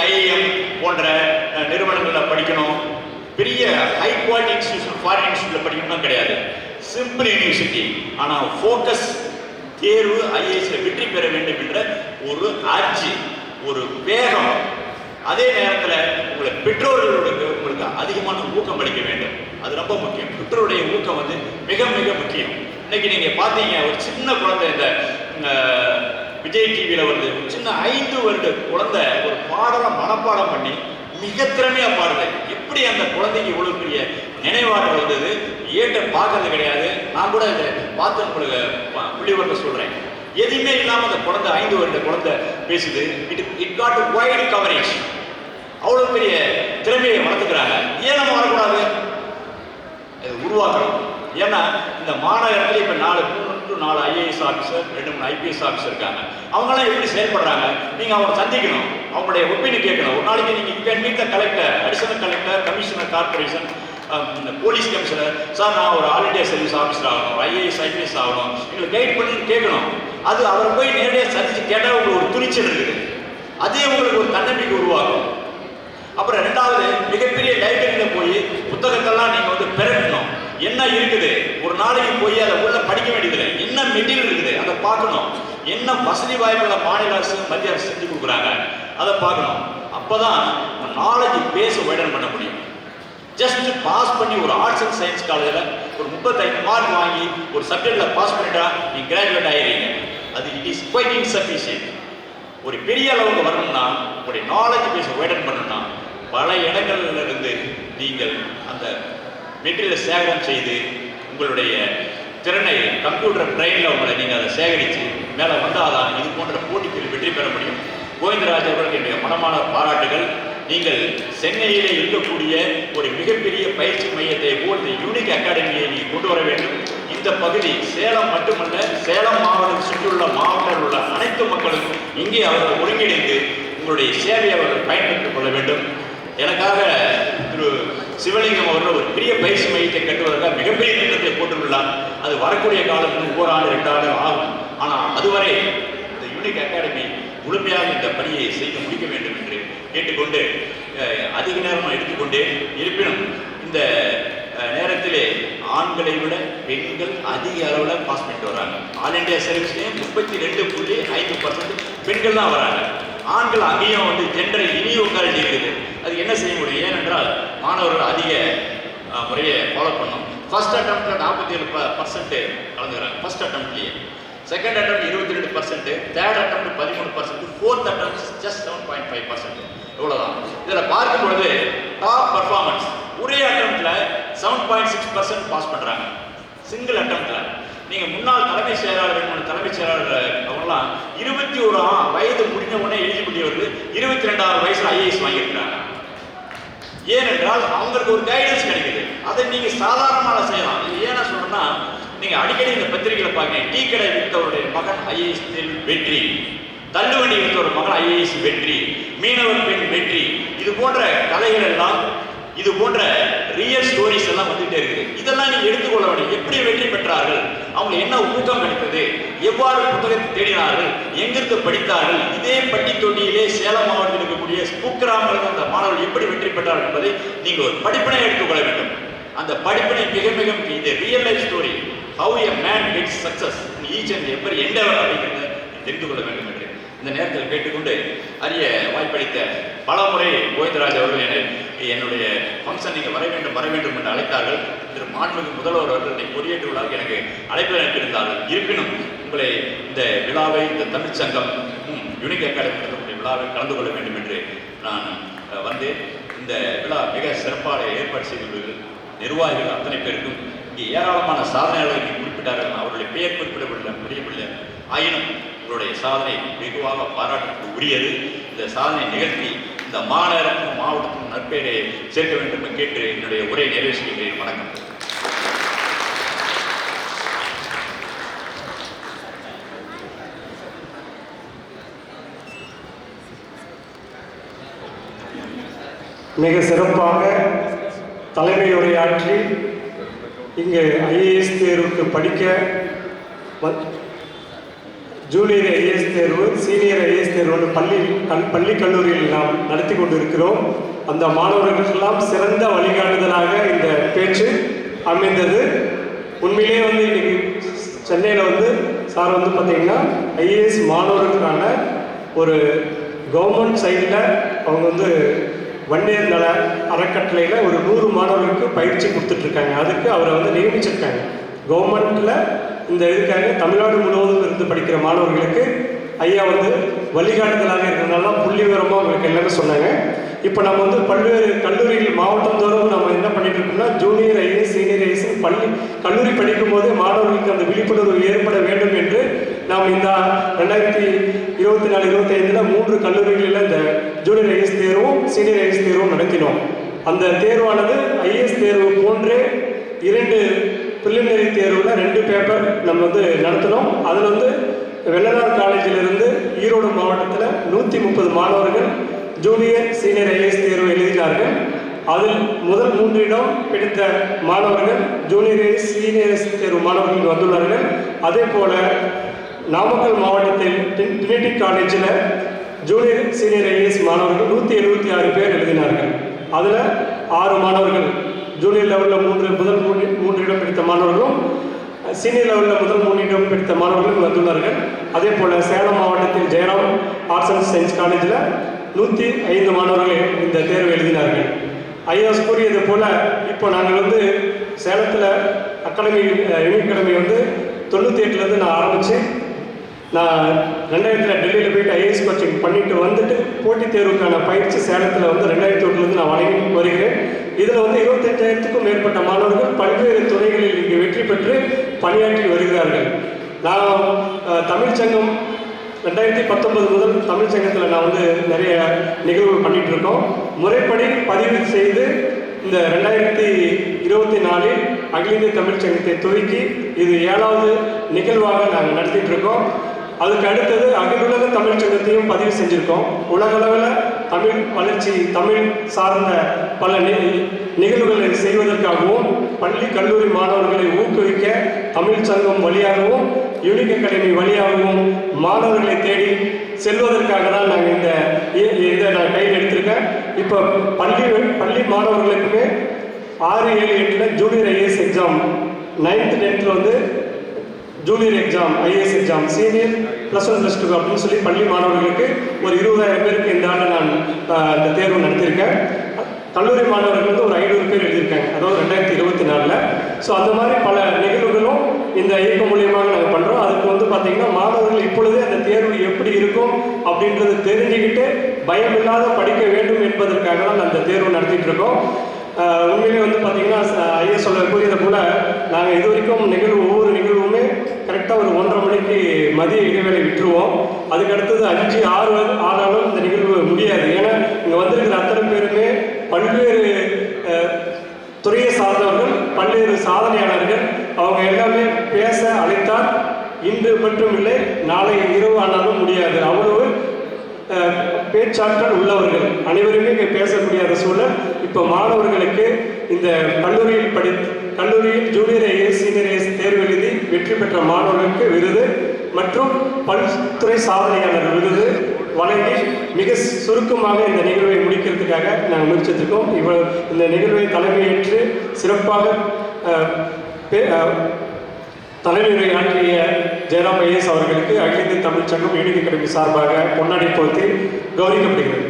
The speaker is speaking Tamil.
ஐஐஎம் போன்ற நிறுவனங்களில் படிக்கணும், பெரிய ஹை குவாலிட்டி இன்ஸ்டியூஷன் ஃபாரின் இன்ஸ்டியூட்டில் படிக்கணும்னா கிடையாது. சிம்பிள் யூனிவர்சிட்டி, ஆனால் ஃபோக்கஸ் தேர்வு ஐஏஎஸ்ல வெற்றி பெற வேண்டும் என்ற ஒரு ஆட்சி, ஒரு வேகம். அதே நேரத்தில் உங்களை பெற்றோர்களுக்கு உங்களுக்கு அதிகமான ஊக்கம் அளிக்க வேண்டும். அது ரொம்ப முக்கியம். பெற்றோருடைய ஊக்கம் வந்து மிக மிக முக்கியம். இன்னைக்கு நீங்க பார்த்தீங்க, ஒரு சின்ன குழந்தை இந்த விஜய் டிவியில் வருது, ஒரு சின்ன 5 வருட குழந்தை ஒரு பாடலை மனப்பாடம் பண்ணி மிக திறமையா பாடுது. எப்படி அந்த குழந்தைக்கு இவ்வளவு பெரிய நினைவாற்றல் வந்தது? ஏட்ட பார்க்கறது கிடையாது. நான் கூட இதை பார்த்து உங்களுக்கு புள்ளிவரத்தை சொல்றேன். எதுவுமே இல்லாம அந்த குழந்தை 5 வருட குழந்தை பேசுது. It got wide coverage. அவ்வளவு பெரிய திறமையை வளர்த்துக்கிறாங்க. ஏன் நம்ம வரக்கூடாது? உருவாக்கணும். ஏன்னா இந்த மாநகரத்தில் இப்ப 4 ஐஏஎஸ் ஆஃபீஸர், 2-3 ஐபிஎஸ் ஆஃபீஸர் இருக்காங்க. அவங்களாம் எப்படி செயல்படுறாங்க? நீங்க அவங்க சந்திக்கணும், அவங்களுடைய ஒப்பீனியன் கேட்கணும். ஒரு நாளைக்கு நீங்க இங்க meet the collector, additional collector, commissioner, corporation, police commissioner, sir நான் ஒரு ஆல் இண்டியா சர்வீஸ் ஆஃபீஸர் ஆகணும், ஒரு ஐஏஎஸ் ஐபிஎஸ் ஆகணும், எங்களை கைட் பண்ணி கேட்கணும். அது அவரை போய் நேரடியாக சந்திச்சு கேட்டால் உங்களுக்கு ஒரு துணிச்சல் இருக்குது. அதே உங்களுக்கு ஒரு தன்னம்பிக்கை உருவாகும். அப்புறம் 2வது, மிகப்பெரிய லைப்ரரியில் போய் புத்தகத்தெல்லாம் நீங்க வந்து பெறணும். என்ன இருக்குது, ஒரு நாளைக்கு போய் அதை உள்ள படிக்க வேண்டியதில்லை. என்ன மெட்டீரியல் இருக்குது அதை பார்க்கணும். என்ன வசதி வாய்ப்புகளை மாநில அரசு, மத்திய அரசு செஞ்சு கொடுக்குறாங்க அதை பார்க்கணும். அப்பதான் நாலேஜ் பேஸ் வைடன் பண்ண முடியும். ஜஸ்ட் பாஸ் பண்ணி ஒரு ஆர்ட்ஸ் அண்ட் சயின்ஸ் காலேஜில் ஒரு 35 மார்க் வாங்கி ஒரு சப்ஜெக்ட்ல பாஸ் பண்ணிட்டா நீ கிராஜுவேட் ஆகிறீங்க. அது இட் இஸ் குவைட் இன்சஃபிஷியன்ட். ஒரு பெரிய அளவுக்கு வரணும்னா, உங்களுடைய நாலேஜ் பேஸ் வைடன் பண்ணணும்னா, பல இடங்கள்ல இருந்து நீங்கள் அந்த மெட்டீரியலை சேகரம் செய்து உங்களுடைய திறனை கம்ப்யூட்டர் பிரெயினில் உங்களை நீங்கள் அதை சேகரித்து மேலே வந்தால்தான் இது போன்ற போட்டிகளில் வெற்றி பெற முடியும். கோவிந்தராஜ் அவர்களுக்கு என்னுடைய மனமான பாராட்டுகள். நீங்கள் சென்னையிலே இருக்கக்கூடிய ஒரு மிகப்பெரிய பயிற்சி மையத்தை போல் யூனிக் அகாடமியை நீங்கள் கொண்டு வர வேண்டும். இந்த பகுதி சேலம் மட்டுமல்ல, சேலம் மாவட்டம் சுற்றியுள்ள மாவட்டத்தில் உள்ள அனைத்து மக்களுக்கும் இங்கே அவர்கள் ஒருங்கிணைந்து உங்களுடைய சேவையை அவர்கள் பயன்படுத்திக் கொள்ள வேண்டும். எனக்காக திரு சிவலிங்கம் அவர்கள் ஒரு பெரிய பயிற்சி மையத்தை கட்டுவதற்காக மிகப்பெரிய திட்டத்தை போட்டுள்ளார். அது வரக்கூடிய காலம் 1 ஆண்டு 2 ஆண்டு ஆகும். ஆனால் அதுவரை இந்த யூனிக் அகாடமி முழுமையாக இந்த பணியை செய்து முடிக்க வேண்டும் என்று கேட்டுக்கொண்டு அதிக நேரம் எடுத்துக்கொண்டே இருப்பினும் இந்த நேரத்திலே ஆண்களை விட பெண்கள் அதிக அளவில் பாஸ் பண்ணிட்டு வராங்க. ஆல் இண்டியா சர்வீஸ்லேயே 32.5% பெண்கள் தான் வராங்க. ஆண்கள் அங்கேயும் வந்து ஜெண்டர் இனியோக்காரிட்டி இருக்குது. அது என்ன செய்ய முடியும்? ஏனென்றால் மாணவர்கள் அதிக முறையை ஃபாலோ பண்ணணும். ஃபர்ஸ்ட் அட்டம்ப்ட்ல 47% கலந்துக்கிறாங்க. ஃபர்ஸ்ட் அட்டம்ப்ட்லேயே. Second attempt 22%, third attempt 13%, fourth attempt just 7.5%. இவ்வளோதான். இதில் பார்க்கும் பொழுது டாப் பர்ஃபார்மன்ஸ் ஒரே அட்டம்ப்ட்ல 7.6% பாஸ் பண்ணுறாங்க. சிங்கிள் அட்டம்ப்ட்ல. நீங்கள் முன்னாள் தலைமைச் செயலாளர், தலைமைச் செயலாளர் அவங்களாம் 21 வயது முடிஞ்ச உடனே எலிஜிபிலிட்டி வருது. 22வது வயசுல ஐஏஎஸ் வாங்கியிருக்கிறாங்க. ஏனென்றால் அவங்களுக்கு ஒரு கைடன்ஸ் கிடைக்குது. அதை நீங்க சாதாரணமாக செய்யலாம். இது ஏன்னா சொல்றேன்னா, நீங்க அடிக்கடி இந்த பத்திரிகைகளை பாருங்க. டீ கடை வித்தவருடைய மகன் ஐஏஎஸ் வெற்றி, தள்ளுவண்டி வித்தவருடைய மகன் ஐஏஎஸ் வெற்றி, மீனவர் பெண் வெற்றி, இது போன்ற கதைகள் எல்லாம், இது போன்ற ரியல் ஸ்டோரிஸ் எல்லாம் வந்துட்டே இருக்குது. இதெல்லாம் நீங்க எடுத்துக்கொள்ள வேண்டும். எப்படி வெற்றி பெற்றார்கள், அவங்க என்ன ஊக்கம் கிடைத்தது, எவ்வாறு புத்தகத்தை தேடினார்கள், எங்கிருந்து படித்தார்கள், இதே பட்டி தொட்டியிலே சேலம் மாவட்டத்தில் இருக்கக்கூடிய குக்கிராமத்தில் அந்த மாணவர்கள் எப்படி வெற்றி பெற்றார்கள் என்பதை நீங்கள் ஒரு படிப்பினை எடுத்துக்கொள்ள வேண்டும். அந்த படிப்பினை மிக மிக இது real life story. How a man gets success in each and every Endeavour அப்படிங்கிறத தெரிந்து கொள்ள வேண்டும் என்று இந்த நேரத்தில் கேட்டுக்கொண்டு அரிய வாய்ப்பளித்த பல முறை கோவிந்தராஜ் அவர்கள் என்னுடைய ஃபங்க்ஷன் நீங்கள் வர வேண்டும் என்று அழைத்தார்கள். திரு மாண்புமிகு முதல்வர் அவர்கள் பொறியேற்று விழாவுக்கு எனக்கு அழைப்பு அனுப்பியிருந்தார்கள். இருப்பினும் உங்களை இந்த விழாவை, இந்த தமிழ்ச்சங்கம் யூனிக் அகாடமி விழாவை கலந்து கொள்ள வேண்டும் என்று நான் வந்தேன். இந்த விழா மிக சிறப்பாக ஏற்பாடு செய்துள்ளீர்கள். நிர்வாகிகள் அத்தனை பேருக்கும் இங்கே ஏராளமான சாதனையாளர்கள் குறிப்பிட்டார்கள். அவருடைய பெயர் முடியவில்லை. ஆயினும் உங்களுடைய சாதனை வெகுவாக பாராட்டுக்கு உரியது. இந்த சாதனை நிகழ்த்தி இந்த மாநகரமும் மாவட்டத்தும் நற்பெயரை சேர்க்க வேண்டும் என்று கேட்டு என்னுடைய உரை நிறைவு செய்கிறேன். வணக்கம். மிக சிறப்பாக தலைமை உரையாற்றி இங்கே ஐஏஎஸ் தேர்வுக்கு படிக்க ஜூனியர் ஐஏஎஸ் தேர்வு, சீனியர் ஐஏஎஸ் தேர்வு பள்ளி கல்லூரியில் நாம் நடத்தி கொண்டு இருக்கிறோம். அந்த மாணவர்களுக்கெல்லாம் சிறந்த வழிகாட்டுதலாக இந்த பேச்சு அமைந்தது. உண்மையிலே வந்து இன்னைக்கு சென்னையில் சார் பார்த்தீங்கன்னா ஐஏஎஸ் மாணவர்களுக்கான ஒரு கவர்மெண்ட் சைடில் அவங்க வன்னியர் நல அறக்கட்டளையில் ஒரு 100 மாணவர்களுக்கு பயிற்சி கொடுத்துட்ருக்காங்க. அதுக்கு அவரை நியமிச்சிருக்காங்க கவர்மெண்ட்டில். இந்த இதுக்காக தமிழ்நாடு முழுவதும் இருந்து படிக்கிற மாணவர்களுக்கு ஐயா வழிகாட்டுதலாக இருக்கிறதுனால புள்ளி விவரமாக உங்களுக்கு எல்லாமே சொன்னாங்க. இப்போ நம்ம பல்வேறு கல்லூரிகள் மாவட்டம் தோறும் நம்ம என்ன பண்ணிட்டு இருக்கோம்னா, ஜூனியர் ஐஏஎஸ் சீனியர் ஐஏஎஸ் கல்லூரி படிக்கும் போதே மாணவர்களுக்கு அந்த விழிப்புணர்வு ஏற்பட வேண்டும் என்று நாம் இந்த 2024-25 3 கல்லூரிகளில் இந்த ஜூனியர் ஐஏஎஸ் தேர்வும் சீனியர் ஐஏஎஸ் தேர்வும் நடத்தினோம். அந்த தேர்வானது ஐஏஎஸ் தேர்வு போன்றே 2 பிரிலிமினரி தேர்வில் 2 பேப்பர் நம்ம நடத்தினோம். அதில் வெள்ளனார் காலேஜிலிருந்து ஈரோடு மாவட்டத்தில் 130 மாணவர்கள் ஜூனியர் சீனியர் ஐஏஎஸ் தேர்வு எழுதினார்கள். அதில் முதல் 3 இடம் பிடித்த மாணவர்கள் ஜூனியர் ஐஏஎஸ் சீனியர் ஐஏஎஸ் தேர்வு மாணவர்கள் வந்துள்ளார்கள். அதே போல் நாமக்கல் மாவட்டத்தில் ட்ரினிட்டி காலேஜில் ஜூனியர் சீனியர் ஐஏஎஸ் மாணவர்கள் 176 பேர் எழுதினார்கள். அதில் 6 மாணவர்கள் ஜூனியர் லெவலில் முதல் 3 இடம் பிடித்த மாணவர்களும் சீனியர் லெவலில் முதல் 3 இடம் பிடித்த மாணவர்களும் வந்துள்ளார்கள். அதே போல் சேலம் மாவட்டத்தில் ஜெயராம் ஆர்ட்ஸ் அண்ட் சயின்ஸ் காலேஜில் 105 மாணவர்கள் இந்த தேர்வு எழுதினார்கள். ஐயா கூறியது போல் இப்போ நாங்கள் சேலத்தில் அகாடமி யூனிக் அகாடமி 98 நான் ஆரம்பித்து நான் 2000 டெல்லியில் போயிட்டு ஐஏஎஸ் கோச்சிங் பண்ணிட்டு போட்டித் தேர்வுக்கான பயிற்சி சேலத்தில் 2001 நான் வழங்கி வருகிறேன். இதில் 25,000க்கும் மேற்பட்ட மாணவர்கள் பல்வேறு துறைகளில் இங்கு வெற்றி பெற்று பணியாற்றி வருகிறார்கள். நான் தமிழ் சங்கம் 2019 முதல் தமிழ் சங்கத்தில் நான் நிறைய நிகழ்வுகள் பண்ணிட்டு இருக்கோம். முறைப்படி பதிவு செய்து இந்த 2024 அகில இந்திய தமிழ் சங்கத்தை துவக்கி இது 7வது நிகழ்வாக நாங்கள் நடத்திட்டு இருக்கோம். அதுக்கு அடுத்தது அகிலுலக தமிழ் சங்கத்தையும் பதிவு செஞ்சுருக்கோம். உலகளவில் தமிழ் வளர்ச்சி, தமிழ் சார்ந்த பல நிகழ்வுகளை செய்வதற்காகவும் பள்ளி கல்லூரி மாணவர்களை ஊக்குவிக்க தமிழ் சங்கம் வழியாகவும் யூனிக் அகாடமி வழியாகவும் மாணவர்களை தேடி செல்வதற்காக தான் நாங்கள் இதை நான் கையில் எடுத்திருக்கேன். இப்போ பள்ளி மாணவர்களுக்குமே 6, 7, 8 junior IAS exam, 9th 10th junior exam IAS exam, senior +1 +2 அப்படின்னு சொல்லி பள்ளி மாணவர்களுக்கு ஒரு 20,000 பேருக்கு இந்த ஆண்டு நான் இந்த தேர்வு நடத்தியிருக்கேன். கல்லூரி மாணவர்கள் ஒரு 500 பேர் எழுதியிருக்காங்க, அதாவது 2024. ஸோ அந்த மாதிரி பல நிகழ்வுகளும் இந்த இயக்கம் மூலியமாக நாங்கள் பண்ணுறோம். அதுக்கு பார்த்தீங்கன்னா மாணவர்கள் இப்பொழுதே அந்த தேர்வு எப்படி இருக்கும் அப்படின்றது தெரிஞ்சுக்கிட்டு பயமில்லாத படிக்க வேண்டும் என்பதற்காக தான் அந்த தேர்வு நடத்திட்டு இருக்கோம். உண்மையிலே பார்த்தீங்கன்னா ஐயா கூறியதை போல் நாங்கள் இது வரைக்கும் ஒவ்வொரு நிகழ்வுமே கரெக்டாக ஒரு 1:30 மணிக்கு மதிய இடைவேளை விட்டுருவோம். அதுக்கு அடுத்தது 5, 6 ஆனாலும் இந்த நிகழ்வு முடியாது. ஏன்னா இங்கே வந்திருக்கிற அத்தனை பேருமே பல்வேறு துறையை சார்ந்தவர்கள், பல்வேறு சாதனையாளர்கள். அவங்க எல்லாமே பேச அழைத்தால் இன்று மட்டும் இல்லை, நாளை இரவு ஆனாலும் முடியாது. அவ்வளவு பேச்சாற்றல் உள்ளவர்கள் அனைவருமே இங்கே பேச முடியாத சூழல். இப்போ மாணவர்களுக்கு இந்த கல்லூரியில் ஜூனியர் ஐஏஎஸ் சீனியர் ஐஏஎஸ் தேர்வு எழுதி வெற்றி பெற்ற மாணவர்களுக்கு விருது மற்றும் பல்துறை சாதனையாளர் விருது வழங்கி மிக சுருக்கமாக இந்த நிகழ்வை முடிக்கிறதுக்காக நாங்கள் முயற்சித்திருக்கோம். இந்த நிகழ்வை தலைமையேற்று சிறப்பாக தலைமையுரை ஆற்றிய ஜெயராம் ஐஏஎஸ் அவர்களுக்கு அகில இந்திய தமிழ் சங்கம் யூனிக் அகாடமி சார்பாக பொன்னாடை போர்த்தி கௌரவிக்கப்படுகிறது.